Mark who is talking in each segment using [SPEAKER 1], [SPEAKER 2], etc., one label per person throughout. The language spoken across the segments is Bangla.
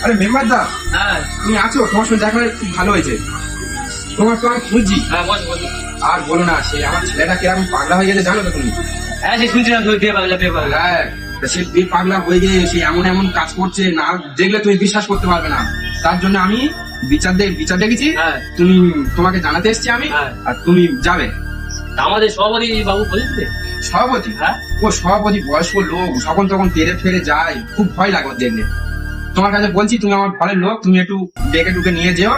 [SPEAKER 1] আরে মেম্বার দা,
[SPEAKER 2] হ্যাঁ
[SPEAKER 1] তুমি আছো? তোমার সঙ্গে দেখা হয়ে খুব ভালো হয়েছে। তোমার তো আমি খুঁজছি।
[SPEAKER 2] হ্যাঁ বল বল।
[SPEAKER 1] আর বলো না, সে আমার ছেলেটা কিরকম পাগলা হয়ে গেছে জানো তো তুমি?
[SPEAKER 2] হ্যাঁ সে শুনছিলাম তুই বিয়ে পাগলা বিয়ে পাগলা।
[SPEAKER 1] হ্যাঁ, তা সে বিয়ে পাগলা হয়ে গিয়ে সে এমন এমন কাজ করছে না, দেখলে তুমি বিশ্বাস করতে পারবে না। তার জন্য আমি বিচার দেখেছি।
[SPEAKER 2] হ্যাঁ।
[SPEAKER 1] তোমাকে জানাতে এসেছি আমি।
[SPEAKER 2] হ্যাঁ।
[SPEAKER 1] আর তুমি যাবে।
[SPEAKER 2] তা আমাদের সভাপতি বাবু বলেছে
[SPEAKER 1] সভাপতি?
[SPEAKER 2] হ্যাঁ
[SPEAKER 1] ও সভাপতি বয়স্ক লোক, যখন তখন তেরে ফেরে যায়, খুব ভয় লাগে ওর দেখলে। তোমার কাছে বলছি, তুমি আমার ঘরের লোক, তুমি একটু ডেকে টুকে নিয়ে যেও।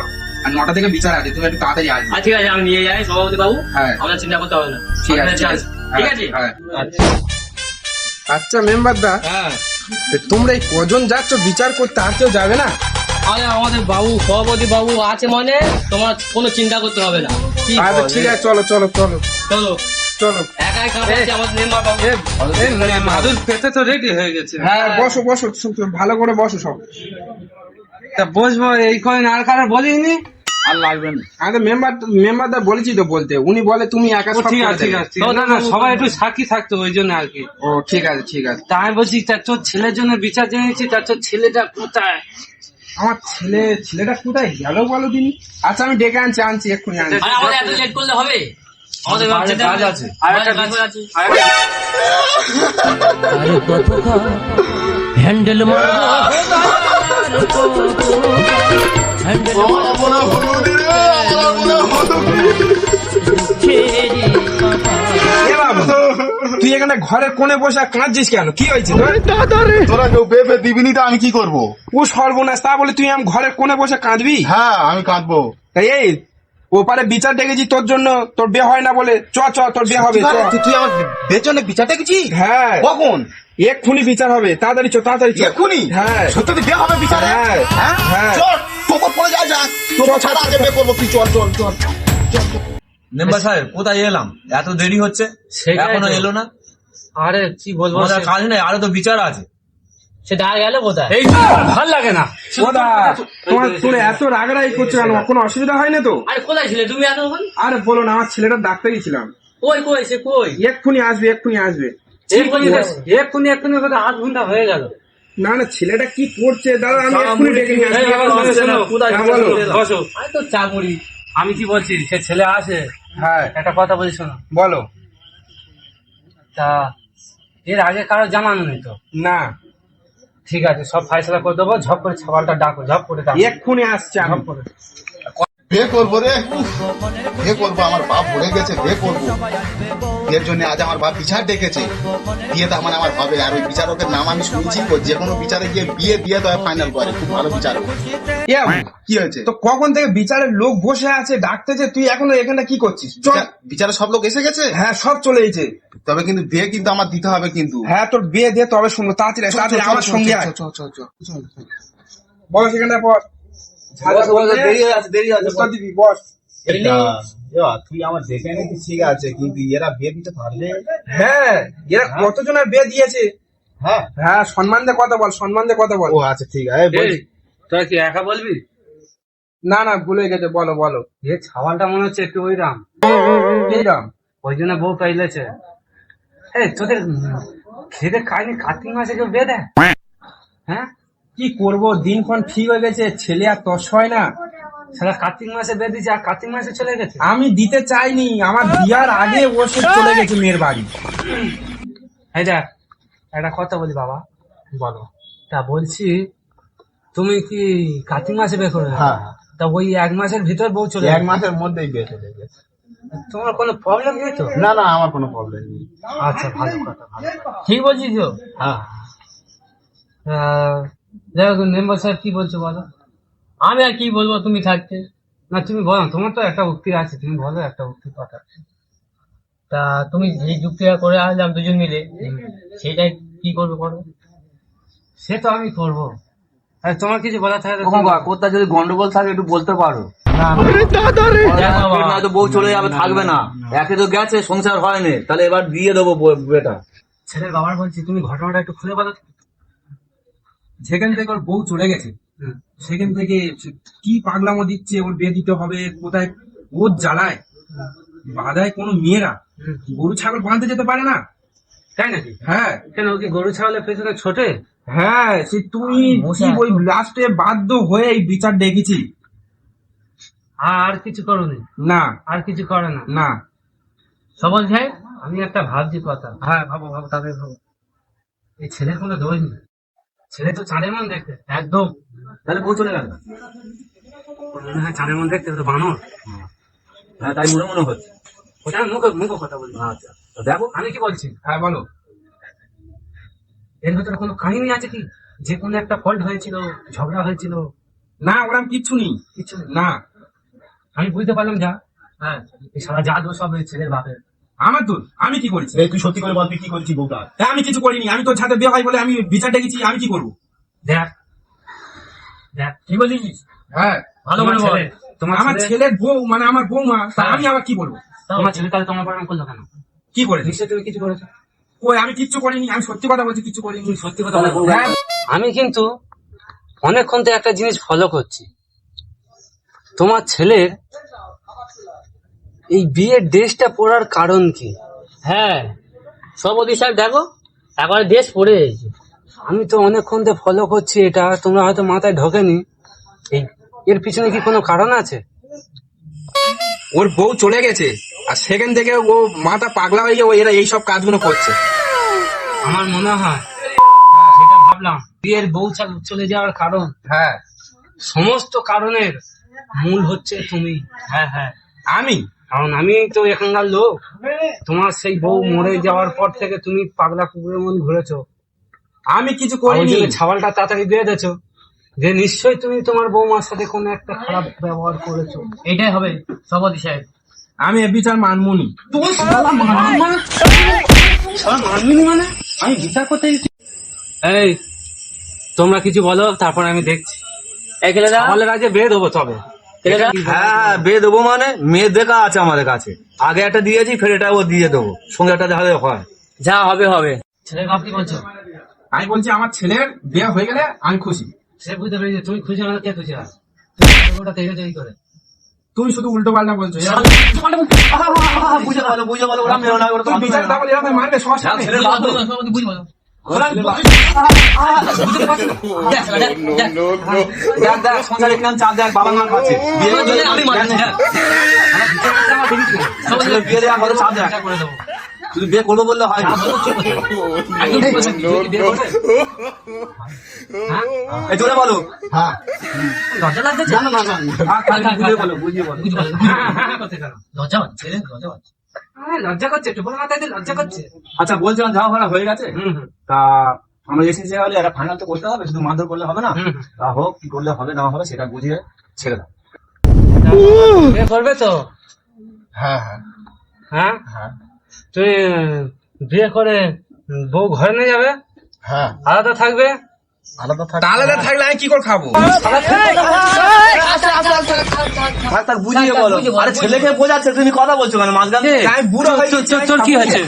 [SPEAKER 1] আর 9টা থেকে বিচার আছে, তুমি একটু তাড়াতাড়ি আসবে।
[SPEAKER 2] ঠিক আছে আমি নিয়ে যাই সভাপতি বাবু।
[SPEAKER 1] হ্যাঁ
[SPEAKER 2] আমরা চিন্তা করতে হবে না।
[SPEAKER 1] ঠিক আছে, ঠিক আছে।
[SPEAKER 2] ঠিক আছে
[SPEAKER 1] হ্যাঁ।
[SPEAKER 2] আচ্ছা।
[SPEAKER 1] আচ্ছা মেম্বার দা,
[SPEAKER 2] হ্যাঁ
[SPEAKER 1] তোমরা এই কজন যাচ্ছ বিচার করতে? আর কেউ যাবে না?
[SPEAKER 2] আরে আমাদের বাবু সভাপতি বাবু আছে মানে তোমার কোনো চিন্তা করতে হবে না। কি
[SPEAKER 1] আচ্ছা
[SPEAKER 2] বলে?
[SPEAKER 1] ঠিক আছে, চলো চলো চলো
[SPEAKER 2] চলো
[SPEAKER 1] চলো।
[SPEAKER 2] একাই কাঁপাচ্ছে আমাদের মেম্বার বাবু।
[SPEAKER 3] মাদুর পেতে তো রেডি হয়ে গেছে।
[SPEAKER 1] হ্যাঁ বসো বসো, ভালো করে বসো সব।
[SPEAKER 3] তা বসবো এই কদিন আর কারো বলিনি।
[SPEAKER 1] আর লাগবে না, আমি মেম্বার দা বলেছি তো বলতে, উনি বলে তুমি একা সব
[SPEAKER 3] ঠিক
[SPEAKER 1] করে
[SPEAKER 3] আছে ঠিক
[SPEAKER 1] দেবে।
[SPEAKER 3] আছে। না না সবাই একটু সাক্ষী থাকতো ওই জন্য আর কি।
[SPEAKER 1] ও ঠিক আছে ঠিক আছে।
[SPEAKER 3] তা আমি বলছি তার তোর ছেলের জন্য বিচার জেনেছি, তার তোর ছেলেটা কোথায়?
[SPEAKER 1] আমার ছেলেটা কোথায় গেল বলো দিনি? আচ্ছা আমি ডেকে আনছি এক্ষুনি আনছি।
[SPEAKER 2] আরে আমাদের এত লেট করলে হবে? আমাদের
[SPEAKER 3] বাইরে কাজ আছে।
[SPEAKER 2] আর একটা কাজ আছে।
[SPEAKER 4] আরে কতক্ষণ হ্যান্ডেল
[SPEAKER 1] এ বাবু, তুই এখানে ঘরের কোণে বসে কাঁদছিস কেন? কি হয়েছে তোর?
[SPEAKER 5] তোরা কেউ পেপে দিবিনি তো আমি কি করব?
[SPEAKER 1] ও সর্বনাশ, তা বলে তুই আমার ঘরের কোণে বসে কাঁদবি?
[SPEAKER 5] হ্যাঁ আমি কাঁদবো।
[SPEAKER 1] তাই এই ওপারে বিচার ডেকেছি তোর জন্য, তোর বিয়ে হয় না বলে। চ তোর বিয়ে হবে। চ।
[SPEAKER 5] তুই আমার বেতনে বিচার দেখেছি?
[SPEAKER 1] হ্যাঁ
[SPEAKER 5] কখন?
[SPEAKER 1] এক্ষুনি বিচার হবে, তাড়াতাড়ি চ তাড়াতাড়ি চ।
[SPEAKER 5] এক্ষুনি?
[SPEAKER 1] হ্যাঁ
[SPEAKER 5] সত্যি বিয়ে হবে বিচারে?
[SPEAKER 1] হ্যাঁ,
[SPEAKER 5] হ্যাঁ
[SPEAKER 1] হ্যাঁ।
[SPEAKER 5] চল তোকে পড়ে যা তোকে ছাড়া আগে বিয়ে করবো। তুই চল চল চল।
[SPEAKER 6] মেম্বার সাহেব কোথায় এলাম? এত দেরি হচ্ছে,
[SPEAKER 2] সেটাই
[SPEAKER 6] এখনো
[SPEAKER 2] তো।
[SPEAKER 6] এলো না।
[SPEAKER 2] আরে কি বলবো,
[SPEAKER 6] আমাদের কাজ নেই, আরো তো বিচার আছে।
[SPEAKER 2] সে দেখা গেল কোথায়?
[SPEAKER 3] এই ভাল লাগে না।
[SPEAKER 1] ওদা, তোর এত রাগরাই করছে কেন? কোনো অসুবিধা হয় না তো?
[SPEAKER 2] আরে কোথায় ছিলে তুমি এতক্ষণ?
[SPEAKER 1] আরে বলো না, আমার ছেলেটা ডাক্তার গেছিলাম।
[SPEAKER 2] কই সে কই?
[SPEAKER 1] এক্ষুনি আসবে।
[SPEAKER 3] এক্ষুনি কথা 8 ঘন্টা হয়ে গেল।
[SPEAKER 1] না ছেলেটা কি করছে দাদা, আমি এক্ষুনি ডেকে নিয়ে আসছি।
[SPEAKER 3] এই বাবা, শোনো, শোনো,
[SPEAKER 1] হ্যাঁ, বলো।
[SPEAKER 3] বসো।
[SPEAKER 2] আরে তো চা মুড়ি।
[SPEAKER 3] আমি কি বলছি, সে ছেলে আসে,
[SPEAKER 1] হ্যাঁ
[SPEAKER 3] একটা কথা বলি শোনো।
[SPEAKER 1] বলো।
[SPEAKER 3] তা এর আগে কারো জানানো নেই তো?
[SPEAKER 1] না
[SPEAKER 3] ঠিক আছে, সব ফাইসলা করে দেবো। ঝপ করে ছাবালটা ডাকো, ঝপ করে ডাকো,
[SPEAKER 1] এক্ষুনি আসছে আমি।
[SPEAKER 3] ঝপ করে।
[SPEAKER 5] বিয়ে করবো রে, বিয়ে করবো। আমার বাপ পড়ে গেছে, বিয়ে করবো। বিয়ের জন্য আজ আমার বাপ বিচার ডেকেছে। বিয়ে তো আমার হবে। আর ওই বিচারকের নাম আমি শুনছি, ও যে কোনো বিচারে গিয়ে বিয়ে তো ফাইনাল করে। খুব ভালো বিচারক।
[SPEAKER 1] এ,
[SPEAKER 5] কি হয়েছে?
[SPEAKER 1] তো কখন থেকে বিচারের লোক বসে আছে ডাকতেছে, তুই এখনো এখানে কি করছিস? চল।
[SPEAKER 5] বিচারে সব লোক এসে গেছে?
[SPEAKER 1] হ্যাঁ সব চলে এসেছে।
[SPEAKER 5] তবে কিন্তু বিয়ে কিন্তু আমার দিতে হবে কিন্তু।
[SPEAKER 1] হ্যাঁ তোর বিয়ে দিয়ে তবে শুনবো। তাড়াতাড়ি আমার সঙ্গে আয়। বস এখানে বস।
[SPEAKER 5] দেরি আছে।
[SPEAKER 1] উত্তর দিবি, বস।
[SPEAKER 5] তুই আমার দেখে নিবি ঠিক আছে, কিন্তু এরা বিয়ে দিতে পারবে?
[SPEAKER 1] হ্যাঁ এরা কতজনের বিয়ে দিয়েছে।
[SPEAKER 5] হ্যাঁ
[SPEAKER 1] হ্যাঁ সম্মান দিয়ে কথা বল, সম্মান দিয়ে কথা বল।
[SPEAKER 5] ও আচ্ছা ঠিক আছে।
[SPEAKER 3] এই, তোরা কি একা বলবি?
[SPEAKER 1] না ভুলে গেছে, বলো বলো।
[SPEAKER 3] এ ছাবালটা মনে হচ্ছে একটু ওই রাম,
[SPEAKER 1] এইরাম
[SPEAKER 3] ওই জন্য বউ পাইলেছে। এই তোদের খেতে খাইনি কার্তিক মাসে কেউ বিয়ে দেয়? হ্যাঁ,
[SPEAKER 1] কি করবো, দিনক্ষণ ঠিক হয়ে গেছে, ছেলে আর তস হয় না।
[SPEAKER 3] সারা কার্তিক মাসে বিয়ে দিয়েছে আর কার্তিক মাসে চলে গেছে।
[SPEAKER 1] আমি দিতে চাইনি, আমার বিয়ার আগে ও সে চলে গেছে মেয়ের বাড়ি।
[SPEAKER 3] এই দেখ, একটা কথা বলি বাবা।
[SPEAKER 5] বলো।
[SPEAKER 3] তা বলছি, তুমি কি কার্তিক মাসে বিয়ে করবে?
[SPEAKER 5] হ্যাঁ।
[SPEAKER 3] তা ওই 1 মাসের ভিতর বউ চলে
[SPEAKER 5] এক
[SPEAKER 3] গেছে।
[SPEAKER 5] মাসের মধ্যেই বিয়ে চলে গেছে।
[SPEAKER 3] তোমার কোনো প্রবলেম নেই তো?
[SPEAKER 5] না আমার কোনো প্রবলেম নেই।
[SPEAKER 3] আচ্ছা ভালো কথা, ভালো কথা।
[SPEAKER 2] ঠিক বলছিস তো?
[SPEAKER 5] হ্যাঁ
[SPEAKER 3] যাই হোক, মেম্বার সাহেব কি বলছো বলো।
[SPEAKER 2] আমি আর কি বলবো, তুমি থাকতে।
[SPEAKER 3] না তুমি বলো, তোমার তো একটা উক্তি আছে, তুমি বলো একটা উক্তির কথা।
[SPEAKER 2] তা তুমি যে যুক্তিটা করে আসলাম দুজন মিলে, সেটাই কি করবে করো।
[SPEAKER 3] সে তো আমি করবো। আরে তোমার কিছু বলা থাকে তো
[SPEAKER 6] কোথায় যদি গন্ডগোল থাকে একটু বলতে পারো।
[SPEAKER 2] দেখো বাবা,
[SPEAKER 6] নয়তো বউ চলে যাবে, থাকবে না। একে তো গেছে, সংসার হয়নি, তাহলে এবার দিয়ে দেবো বেটা।
[SPEAKER 3] ছেলের বাবার বলছি, তুমি ঘটনাটা একটু খুলে বলো।
[SPEAKER 1] যেখান থেকে ওর বউ চলে গেছে, সেখান থেকে কি পাগলামো দিচ্ছে, ওর বিয়ে দিতে হবে কোথায়, ওর জ্বালায় বাধায় কোনো মেয়েরা গরু ছাগল বাঁধতে যেতে পারে না।
[SPEAKER 3] তাই নাকি?
[SPEAKER 1] হ্যাঁ
[SPEAKER 3] কেন, ও কি গরু ছাগলের পেছনে ছোটে?
[SPEAKER 1] হ্যাঁ সে তুমি কি ওই লাস্টে বাধ্য হয়ে এই বিচার ডেকেছি।
[SPEAKER 3] আর কিছু করোনি?
[SPEAKER 1] না
[SPEAKER 3] আর কিছু করে না?
[SPEAKER 1] না
[SPEAKER 2] সবল সাহেব,
[SPEAKER 3] আমি একটা ভাবছি কথা।
[SPEAKER 2] হ্যাঁ ভাবো ভাবো, তাদের ভাবো।
[SPEAKER 3] এই ছেলের কোনো দোষ নেই, ছেলে তো চাঁদের মন দেখতে।
[SPEAKER 2] একদম।
[SPEAKER 6] তাহলে বউ চলে গেল।
[SPEAKER 3] মনে হয় চাঁদের মন দেখতে, ও তো বানর।
[SPEAKER 6] হ্যাঁ তাই মনে মনে হচ্ছে।
[SPEAKER 3] ওটা মুখে মুখে কথা বলি।
[SPEAKER 6] আচ্ছা তো দেখো।
[SPEAKER 3] আমি কি বলছি,
[SPEAKER 1] হ্যাঁ বলো।
[SPEAKER 3] এর ভিতরে কোনো কাহিনী আছে কি? যে কোনো একটা ফল্ট হয়েছিল, ঝগড়া হয়েছিল?
[SPEAKER 1] না ওরকম কিচ্ছু নেই।
[SPEAKER 3] কিছু নেই।
[SPEAKER 1] না
[SPEAKER 3] আমি বুঝতে পারলাম যা,
[SPEAKER 2] হ্যাঁ,
[SPEAKER 3] এই সারা যা দোষ হবে ছেলের বাপের।
[SPEAKER 1] আমার তো আমি কি করেছি?
[SPEAKER 5] তুই সত্যি করে বল তুই কি করেছিস বউটা?
[SPEAKER 1] হ্যাঁ আমি কিছু করিনি, আমি তোর সাথে বিয়ে হয় বলে আমি বিচার ডেকেছি, আমি কি করবো?
[SPEAKER 3] দেখ দেখ,
[SPEAKER 2] কি বলিস?
[SPEAKER 1] হ্যাঁ
[SPEAKER 2] ভালো করে বল।
[SPEAKER 3] তোমার
[SPEAKER 1] আমার
[SPEAKER 3] ছেলে,
[SPEAKER 1] ছেলের বউ মানে আমার বৌমা, তা আমি আবার কি বলবো?
[SPEAKER 3] তোমার ছেলে তাহলে তোমার পরামর্শ করলো কেন?
[SPEAKER 1] কি করেছি?
[SPEAKER 3] নিশ্চয় তুমি কিছু করেছো।
[SPEAKER 1] কই আমি কিচ্ছু করিনি, আমি সত্যি কথা বলছি, কিচ্ছু করিনি।
[SPEAKER 3] তুমি সত্যি কথা বলো। হ্যাঁ, আমি কিন্তু অনেকক্ষণ তো একটা জিনিস ফলো করছি, তোমার ছেলের এই বিয়ের ড্রেসটা পরার কারণ কি?
[SPEAKER 2] হ্যাঁ, সভাপতি সাহেব দেখো, একবারে দেশ পড়ে যাচ্ছে।
[SPEAKER 3] আমি তো অনেকক্ষণ থেকে ফলো করছি এটা, তোমরা হয়তো মাথায় ঢোকেনি। এই এর পিছনে কি কোনো কারণ আছে?
[SPEAKER 1] ওর বউ চলে গেছে আর সেখান থেকে ও মাথা পাগলা হয়ে গিয়ে ও এরা এইসব কাজগুলো করছে।
[SPEAKER 3] আমার মনে হয়, সেটা ভাবলাম, বিয়ের বউ চলে যাওয়ার কারণ,
[SPEAKER 1] হ্যাঁ
[SPEAKER 3] সমস্ত কারণের মূল হচ্ছে তুমি।
[SPEAKER 2] হ্যাঁ হ্যাঁ,
[SPEAKER 1] আমি
[SPEAKER 3] কারণ আমি তো এখানকার লোক, তোমার সেই বউ মরে যাওয়ার পর থেকে তুমি পাগলা কুকুরের মন ঘুরেছো।
[SPEAKER 1] আমি কিছু
[SPEAKER 3] ওই
[SPEAKER 1] করিনি।
[SPEAKER 3] জন্য ছাওয়ালটা তাড়াতাড়ি দিয়ে দিয়েছো, যে নিশ্চয়ই তুমি তোমার বৌমার সাথে কোনো একটা খারাপ ব্যবহার করেছো।
[SPEAKER 2] এটাই হবে সভাপতি সাহেব।
[SPEAKER 1] আমি এ বিচার মানবনি।
[SPEAKER 3] মানে আমি বিচার করতে এসেছি। এই তোমরা কিছু বলো, তারপর আমি দেখছি।
[SPEAKER 2] এই ছেলেরা,
[SPEAKER 3] ছাওয়ালের আগে বেয়ে দেবো তবে।
[SPEAKER 2] ছেলেরা,
[SPEAKER 6] হ্যাঁ বিয়ে দেবো মানে মেয়ে দেখা আছে আমাদের কাছে, আগে একটা দিয়েছি ফের এটা ও দিয়ে দেবো, সঙ্গে একটা দেখা হয়।
[SPEAKER 2] যা হবে হবে। ছেলের বাপ কি বলছো?
[SPEAKER 1] আমি বলছি আমার ছেলের বিয়ে হয়ে গেলে আমি খুশি।
[SPEAKER 3] সে বুঝতে পেরেছি, তুমি খুশি মানে কে খুশি হয়? ওটা তৈরি তৈরি করে
[SPEAKER 1] তুমি শুধু উল্টো পাল্টা বলছো।
[SPEAKER 6] বুঝে বলো বুঝে বলো, ওরা মেয়ে না, ওরা তো
[SPEAKER 1] তুমি
[SPEAKER 6] আমি
[SPEAKER 1] বিচার
[SPEAKER 6] না।
[SPEAKER 1] দাও বলে এরকম মারবে সবার সামনে?
[SPEAKER 6] ছেলের বাপ তো।
[SPEAKER 2] সভাপতি বুঝি বলো।
[SPEAKER 6] দেখ দেখ সংসারে কিরম চাপ দেখ, বাবা মা খাচ্ছে বিয়ে করে দিলে আমি মানি না। ছেলের বিয়ে দেওয়া কত চাপ দেখ,
[SPEAKER 2] করে দেবো।
[SPEAKER 6] শুধু বিয়ে করবো বললে হয় না। এই চলে বলো।
[SPEAKER 5] হ্যাঁ
[SPEAKER 2] লজ্জা লাগছে?
[SPEAKER 6] বুঝিয়ে বলো।
[SPEAKER 2] বুঝি বলো।
[SPEAKER 3] করতে কেন?
[SPEAKER 2] লজ্জা পাচ্ছে, ছেলে লজ্জা পাচ্ছে।
[SPEAKER 3] লজ্জা করছে, টুকুর মাথায় দিয়ে লজ্জা করছে।
[SPEAKER 6] আচ্ছা বলছিলাম যা হওয়ার হয়ে গেছে,
[SPEAKER 3] হুম হুম
[SPEAKER 6] তা আমরা এসেছি হলে একটা ফাইনাল তো করতে হবে, শুধু মারধর করলে হবে না।
[SPEAKER 3] হুম।
[SPEAKER 6] তা হোক, কি করলে হবে না হবে সেটা বুঝিয়ে ছেড়ে দাও।
[SPEAKER 3] বিয়ে করবে তো?
[SPEAKER 5] হ্যাঁ হ্যাঁ
[SPEAKER 3] হ্যাঁ,
[SPEAKER 5] হ্যাঁ
[SPEAKER 3] তুই বিয়ে করে বউ ঘরে নিয়ে যাবে,
[SPEAKER 5] হ্যাঁ
[SPEAKER 3] আলাদা থাকবে।
[SPEAKER 5] আলাদা থাক।
[SPEAKER 1] তাহলে থাকলে আমি কি করে খাবো?
[SPEAKER 6] থাক থাক বুঝিয়ে বলো। আরে ছেলেকে বোঝাচ্ছে, তুমি কথা বলছো কেন মাঝখানে?
[SPEAKER 1] আমি বুড়ো হয়ে গেছি, আমি
[SPEAKER 3] তোর কি
[SPEAKER 1] খাবো
[SPEAKER 3] হয়েছে?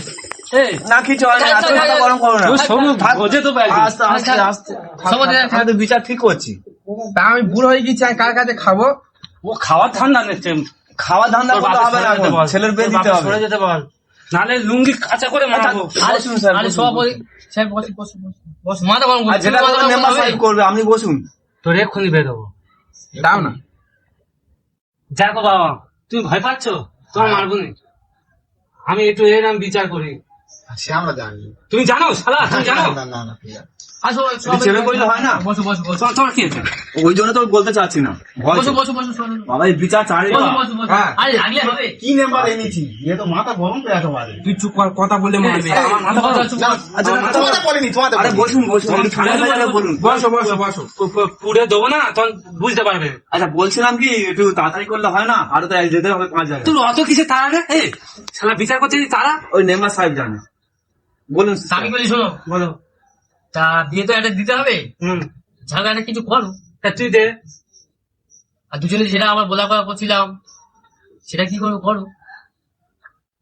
[SPEAKER 6] না কিছু হয় না, এত মাথা গরম করো না।
[SPEAKER 3] ও সবু বোঝে তো পারবি।
[SPEAKER 6] আস্তে আস্তে আস্তে
[SPEAKER 2] সবাই দেখ,
[SPEAKER 6] আমি তো বিচার ঠিক করছি।
[SPEAKER 1] তা আমি বুড়ো হয়ে গেছি, আমি কার কাছে খাবো?
[SPEAKER 3] ও খাওয়ার ঠান্ডা নিচ্ছে।
[SPEAKER 6] খাওয়া ধান্দা
[SPEAKER 3] তোর
[SPEAKER 6] করতে
[SPEAKER 3] বাপের
[SPEAKER 6] হবে না,
[SPEAKER 3] সরে যেতে
[SPEAKER 6] এখন
[SPEAKER 3] বল।
[SPEAKER 6] ছেলের বিয়ে
[SPEAKER 3] তোর
[SPEAKER 6] দিতে
[SPEAKER 3] বাপের
[SPEAKER 6] হবে।
[SPEAKER 3] সরে যেতে বল, নাহলে লুঙ্গি কাঁচা করে মারবো।
[SPEAKER 6] বসুন স্যার,
[SPEAKER 2] আরে
[SPEAKER 6] বসুন।
[SPEAKER 2] সভাপতি সাহেব, বসুন বসুন বসুন বসুন। মাথা গরম
[SPEAKER 6] আর
[SPEAKER 2] করছে,
[SPEAKER 6] যেটা
[SPEAKER 2] মাথা গরম
[SPEAKER 6] মেম্বার
[SPEAKER 2] করবে।
[SPEAKER 6] সাহেব করবে, আপনি বসুন।
[SPEAKER 3] তোর এক্ষুনি বেয়ে দেবো।
[SPEAKER 1] দাও না।
[SPEAKER 3] দেখো বাবা, তুমি ভয় পাচ্ছ? তোমার মারবো না। আমি একটু এরম বিচার করি।
[SPEAKER 5] সে আমরা জানি।
[SPEAKER 3] তুমি জানো শালা, তুমি জানো?
[SPEAKER 5] না না না ঠিক আছে।
[SPEAKER 2] আসো,
[SPEAKER 6] এটা ছেলে বললে হয় না।
[SPEAKER 2] বসো বসো বসো
[SPEAKER 3] তোমার কি হয়েছে?
[SPEAKER 6] ওই জন্য তো বলতে চাচ্ছি না, ভয়
[SPEAKER 2] বসো
[SPEAKER 6] তো।
[SPEAKER 2] বসো বসো বসো
[SPEAKER 6] বাবা এই বিচার চারি
[SPEAKER 2] বসো বসো বসো।
[SPEAKER 1] হ্যাঁ।
[SPEAKER 2] আরে লাগলে হবে।
[SPEAKER 5] কি মেম্বার এনেছি, এ তো মাথা গরম তো একেবারে।
[SPEAKER 1] তুই চুপ কর, কথা বললে মারবে।
[SPEAKER 3] আমার মাথা গরম।
[SPEAKER 5] না,
[SPEAKER 6] আচ্ছা,
[SPEAKER 5] তোমাদের বলিনি, তোমাদের
[SPEAKER 6] আরে
[SPEAKER 5] বলিনি।
[SPEAKER 6] বসুন বসুন, একটু ঠান্ডা জায়গায় বলুন।
[SPEAKER 1] বসো বসো বসো।
[SPEAKER 3] পুড়ে দেবো না, তখন বুঝতে পারবে।
[SPEAKER 6] আচ্ছা বলছিলাম কি একটু তাড়াতাড়ি করলে হয় না, আরো তো যেতে হবে 5 জায়গায়।
[SPEAKER 3] তোর অত কিসে তারা রে? এই শালা বিচার করতে তারা?
[SPEAKER 6] ওই মেম্বার সাহেব জানে, বলুন।
[SPEAKER 2] তা আমি বলি শোনো,
[SPEAKER 3] বলো।
[SPEAKER 2] তা বিয়ে তো একটা দিতে হবে,
[SPEAKER 3] হুম,
[SPEAKER 2] ঝামেলা একটা কিছু করো।
[SPEAKER 3] তা তুই দে।
[SPEAKER 2] আর দুজনে যেটা আমার বলা করা করছিলাম, সেটা কি করো করো।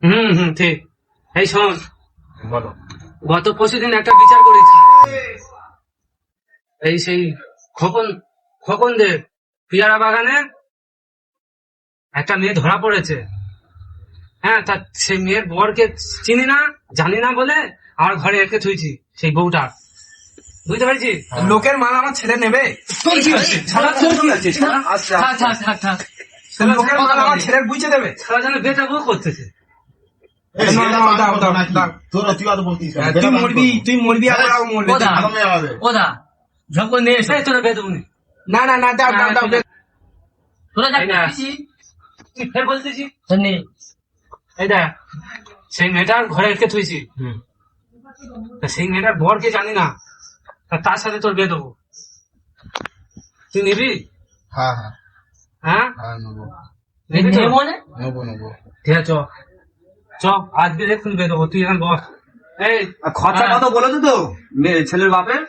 [SPEAKER 3] হুম হুম ঠিক। এই শোন,
[SPEAKER 6] বলো।
[SPEAKER 3] গত পরশুদিন একটা বিচার করেছি। এই সেই খোকনদের পিয়ারা বাগানে একটা মেয়ে ধরা পড়েছে। হ্যাঁ, তা সেই মেয়ের বরকে চিনি না, জানি না বলে আমার ঘরে এসে থুইছি সেই বউটা। বুঝতে পারছি
[SPEAKER 1] লোকের মাল আমার ছেলে নেবে?
[SPEAKER 3] ছাড়া তোর কি আছে ছাড়া
[SPEAKER 1] লোকের মাল আমার ছেলের বুঝে দেবে?
[SPEAKER 3] ছাড়া যেন বেটা বউ করতেছে
[SPEAKER 5] এই,
[SPEAKER 1] না, না, দাও, দাও,
[SPEAKER 5] নাকি?
[SPEAKER 1] দাও।
[SPEAKER 5] তুই অত বলতিস কেন?
[SPEAKER 1] তুই মরবি, তুই মরবি, আবার আবার মরবি।
[SPEAKER 2] ওদা
[SPEAKER 5] ভালো মেয়ে হবে।
[SPEAKER 2] ওদা ঝপ করে নিয়ে এসে
[SPEAKER 3] এই তোরা বেদ উনি
[SPEAKER 1] না না না, দাও দাও দাও।
[SPEAKER 2] তোরা যা
[SPEAKER 3] এই না।
[SPEAKER 2] দিছি
[SPEAKER 3] তুই ফের বলতেছি
[SPEAKER 2] শুনি
[SPEAKER 3] এই দেখ সেই মেয়েটার ঘরে রেখে থুইছি তা সেই মেয়েটার বরকে জানি না তা তার সাথে তোর বিয়ে দেবো তুই নিবি
[SPEAKER 5] হ্যাঁ হ্যাঁ
[SPEAKER 3] হ্যাঁ
[SPEAKER 5] হ্যাঁ, নেবো
[SPEAKER 3] নিবি তো?
[SPEAKER 2] মনে
[SPEAKER 5] নেবো নেবো।
[SPEAKER 3] ঠিক আছে চ আজকে দেখুন বিয়ে দেবো তুই এখন বস এই
[SPEAKER 6] আর খরচা কত বলেছো তো ছেলের বাপের?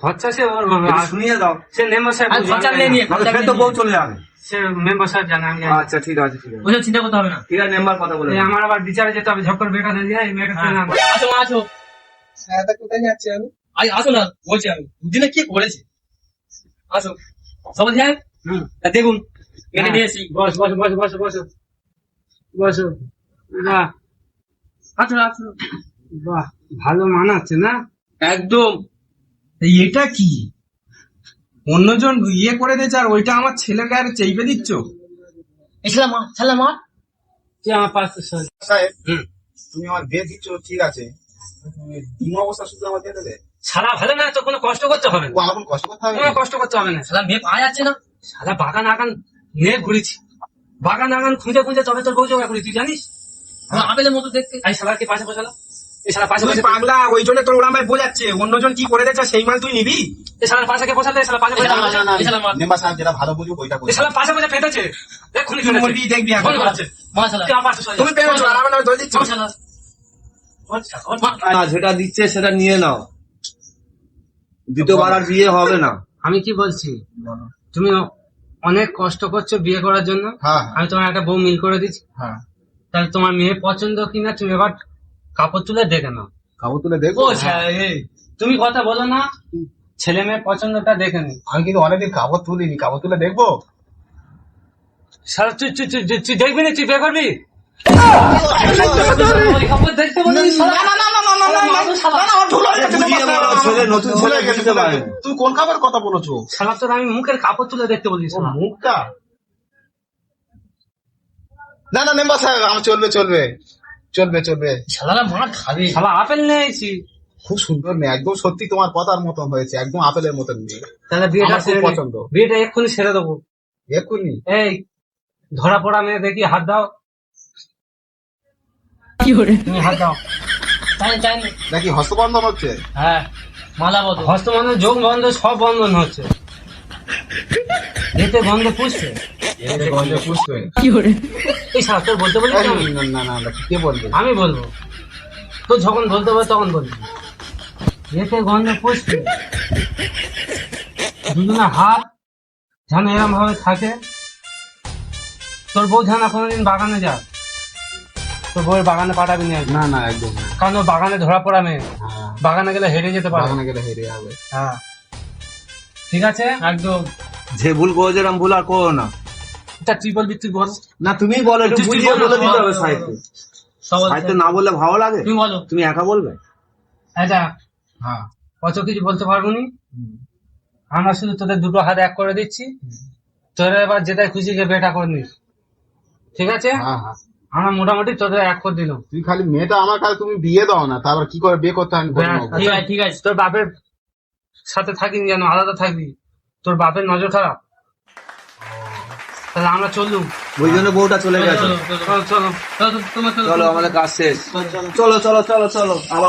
[SPEAKER 3] খরচা সে ওর বাবা,
[SPEAKER 6] একটু
[SPEAKER 3] আর
[SPEAKER 6] শুনিয়ে দাও,
[SPEAKER 3] সে মেম্বার সাহেব
[SPEAKER 2] আর খরচা নিয়ে নিয়ে
[SPEAKER 6] নাহলে ফের তো বউ চলে যাবে।
[SPEAKER 3] সে মেম্বার সাহেব জানে আমি জানি।
[SPEAKER 6] আচ্ছা ঠিক আছে ঠিক আছে
[SPEAKER 2] ওসব চিন্তা করতে হবে না।
[SPEAKER 6] ঠিক আছে, মেম্বার কথা বলে
[SPEAKER 3] এই আমার আবার বিচারে যেতে হবে ঝক্কর বেকার হয়ে যায় এই মেয়েটা
[SPEAKER 2] হ্যাঁ।
[SPEAKER 3] না
[SPEAKER 2] আসো মা, আসো
[SPEAKER 1] কোথায় যাচ্ছে আমি?
[SPEAKER 2] আসো না বলছি আমি দিনে কি করেছে আসো সবাই যায় দেখুন এটা নিয়ে এসি
[SPEAKER 3] বস বস বস বস বস বস বাহ
[SPEAKER 2] আসো আসো
[SPEAKER 3] বাহ ভালো মানাচ্ছে না
[SPEAKER 2] একদম
[SPEAKER 1] এটা কি অন্যজন ইয়ে করে দিয়েছে আর ওইটা আমার ছেলেকে আর চেপে দিচ্ছ?
[SPEAKER 2] এসলাম মা সালাম মা
[SPEAKER 3] তুই আমার পাশে সর।
[SPEAKER 5] সাহেব, তুমি আমার বিয়ে দিচ্ছ ঠিক আছে, তুমি অবস্থা শুধু আমার দিয়ে দেবে?
[SPEAKER 3] শালা ভালো না তো কোনো কষ্ট করতে হবে
[SPEAKER 5] ও
[SPEAKER 3] না
[SPEAKER 5] আমার কোনো কষ্ট করতে হবে
[SPEAKER 3] কোনো
[SPEAKER 5] না?
[SPEAKER 3] কষ্ট করতে হবে না
[SPEAKER 2] সালাম মেয়ে পাওয়া যাচ্ছে না
[SPEAKER 3] শালা বাগান আগান নিয়ে ঘুরেছি বাগান আগান খুঁজে খুঁজে তবে তোর বউ জোগাড় করি তুই জানিস
[SPEAKER 2] আপেলের মতো দেখতে
[SPEAKER 3] এই শালাকে পাশে বসালো এই শালা পাশে
[SPEAKER 1] তুই
[SPEAKER 3] বসে
[SPEAKER 1] পাগলা, ওই জন্য তোর ওরা আমায় বোঝাচ্ছে অন্যজন কি করে দিয়েছে সেই মাল তুই নিবি?
[SPEAKER 3] এই শালার পাশে বসালে এই শালা পাশে বসে
[SPEAKER 2] না, না, এসলাম মা
[SPEAKER 5] মেম্বার সাহেব যেটা ভালো বুঝুক ওইটা
[SPEAKER 3] এই
[SPEAKER 5] করবে।
[SPEAKER 3] শালা পাশে বসে ফেটেছে এক্ষুনি
[SPEAKER 1] তুই মরবি, দেখবি এখন।
[SPEAKER 3] ফোন করছে
[SPEAKER 2] মা সালাম
[SPEAKER 3] তুই আমার পাশে সরে যা।
[SPEAKER 1] তুমি পেরেছো আর আমার নামে দোষ দিচ্ছ?
[SPEAKER 2] মা সালাম
[SPEAKER 3] ওর শালা, ওর মা-
[SPEAKER 6] না, যেটা দিচ্ছে সেটা নিয়ে নাও, দ্বিতীয়বার আর বিয়ে হবে না।
[SPEAKER 3] আমি কি বলছি তুমি অনেক কষ্ট করছো বিয়ে করার জন্য
[SPEAKER 5] হ্যাঁ
[SPEAKER 3] আমি তোমার একটা বউ মিল করে দিচ্ছি
[SPEAKER 5] হ্যাঁ,
[SPEAKER 3] তাহলে তোমার মেয়ে পছন্দ কিনা তুমি এবার কাপড় তুলে দেখে নাও
[SPEAKER 5] কাপড় তুলে দেখবো?
[SPEAKER 3] ও তুমি কথা বলো না ছেলে মেয়ে পছন্দটা দেখে নি
[SPEAKER 5] আমি কিন্তু অনেকদিন কাপড় তুলিনি, কাপড় তুলে দেখবো?
[SPEAKER 3] সারা তুই দেখবি না তুই বিয়ে করবি ওই কাপড় দেখতে বলি
[SPEAKER 6] বুঝিয়ে বলো, ছেলে নতুন ছেলে বুঝতে পারে।
[SPEAKER 5] তুই কোন কাপড় কথা বলেছো?
[SPEAKER 3] শালা তোর আমি মুখের কাপড় তুলে দেখতে বলি
[SPEAKER 5] ও, মুখটা? না না মেম্বার সাহেব, আমার চলবে চলবে চলবে চলবে।
[SPEAKER 2] শালারা মা খাবে
[SPEAKER 3] শালা আপেল নিয়েছি
[SPEAKER 5] খুব সুন্দর মেয়ে, একদম সত্যি তোমার কথার মতন হয়েছে, একদম আপেলের মতন মেয়ে।
[SPEAKER 3] তাহলে বিয়েটা
[SPEAKER 5] আমার খুব
[SPEAKER 3] সেরে নে।
[SPEAKER 5] পছন্দ।
[SPEAKER 3] বিয়েটা এক্ষুনি সেরে দেবো
[SPEAKER 5] এক্ষুনি?
[SPEAKER 3] এই ধরা পড়া মেয়ে দেখি হাত দাও তুমি হাত দাও
[SPEAKER 2] চাই চাই
[SPEAKER 5] নাকি হস্তবন্ধন হচ্ছে?
[SPEAKER 2] হ্যাঁ মালা বলো
[SPEAKER 3] হস্ত বন্ধন যোগ বন্ধন সব বন্ধন হচ্ছে এতে গন্ধ পুষছে এই শালা তোর বলতে বলি
[SPEAKER 5] না না না না, কে বলবে?
[SPEAKER 3] আমি বলবো তো যখন বলতে হবে তখন বলবি এতে গন্ধ পুষছে দুজনে হাত যেন এরম ভাবে থাকে তোর বউ যেন কোনোদিন বাগানে যা তোর বউয়ের বাগানে পাঠাবি না একদম।
[SPEAKER 5] না না একদম না।
[SPEAKER 3] কারণ ও বাগানে ধরা পড়া মেয়ে
[SPEAKER 5] হ্যাঁ,
[SPEAKER 3] বাগানে গেলে হেরে যেতে পারে
[SPEAKER 5] বাগানে গেলে হেরে যাবে।
[SPEAKER 3] হ্যাঁ ঠিক আছে
[SPEAKER 2] একদম
[SPEAKER 6] যে ভুল করেছে এরকম ভুল আর করো না।
[SPEAKER 3] তা তুই বলবি তুই বল
[SPEAKER 6] না তুমি বলো, একটু
[SPEAKER 3] তুই
[SPEAKER 6] বুঝিয়ে
[SPEAKER 3] বলো,
[SPEAKER 6] বলে দিতে হবে
[SPEAKER 2] বলো,
[SPEAKER 6] সাহিত্য।
[SPEAKER 2] সবাই
[SPEAKER 6] সাহিত্য না বললে ভালো লাগে?
[SPEAKER 2] তুমি বলো
[SPEAKER 6] তুমি একা বলবে?
[SPEAKER 3] আচ্ছা
[SPEAKER 5] হ্যাঁ
[SPEAKER 3] অত কিছু বলতে পারবো নি আমরা শুধু তোদের দুটো হাত এক করে দিচ্ছি তোরা এবার যেটাই খুশি গিয়ে বেটা করে নিস ঠিক আছে
[SPEAKER 5] হ্যাঁ হ্যাঁ,
[SPEAKER 3] আমরা মোটামুটি তোদের এক করে দিলাম
[SPEAKER 5] তুই খালি মেয়েটা আমার কাছে তুমি বিয়ে দাও না, তারপর কি করে বিয়ে করতে আমি বলে
[SPEAKER 3] ব্যাস,
[SPEAKER 5] নেবো।
[SPEAKER 2] ঠিক আছে ঠিক আছে
[SPEAKER 3] তোর বাপের সাথে থাকিনি যেন আলাদা থাকবি তোর বাপের নজর খারাপ তাহলে আমরা চললুম
[SPEAKER 6] ওই জন্য বউটা চলে গেছে।
[SPEAKER 2] চলো চলো
[SPEAKER 3] চলো চলো
[SPEAKER 2] চলো তোমার চলো
[SPEAKER 6] চলো, আমাদের কাজ শেষ। চলো চলো চলো চলো, আবার